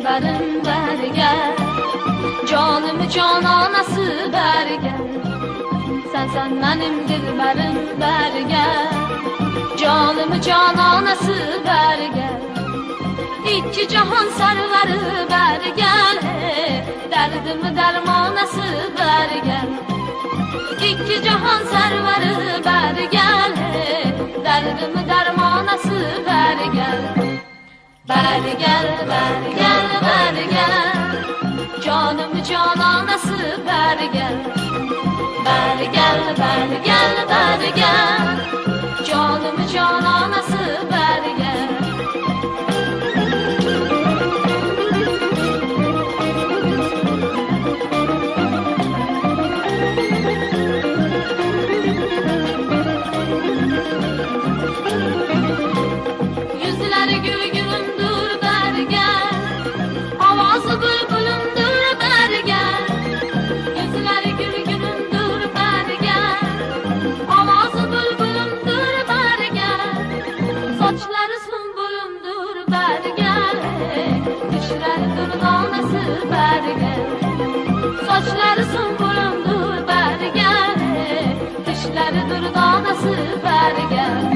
dilberim beri gel. Canımı cananası beri gel. Sen benim dilberim beri gel. Canımı cananası beri gel. İki cahan sarıları beri gel. Derdimi dermanası beri gel. İki cahan sarıları beri gel. Derdimi dermanası beri gel. Beri gel, beri gel, beri gel. Canımı cananası beri gel. Beri gel, beri gel, beri gel. Canımı cananası beri gel. Yüzleri gül gülümdür beri gel. Avazı bülbülümdür beri gel. Yüzleri gül gülümdür beri gel. Avazı bülbülümdür beri gel. Saçları sümbülümdür beri gel. Dişleri dürdanası beri gel. Saçları sümbülümdür beri gel. Dişleri dürdanası beri gel.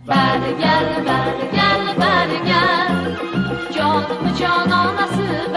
Beri gel, beri gel, beri gel. Canımı cananası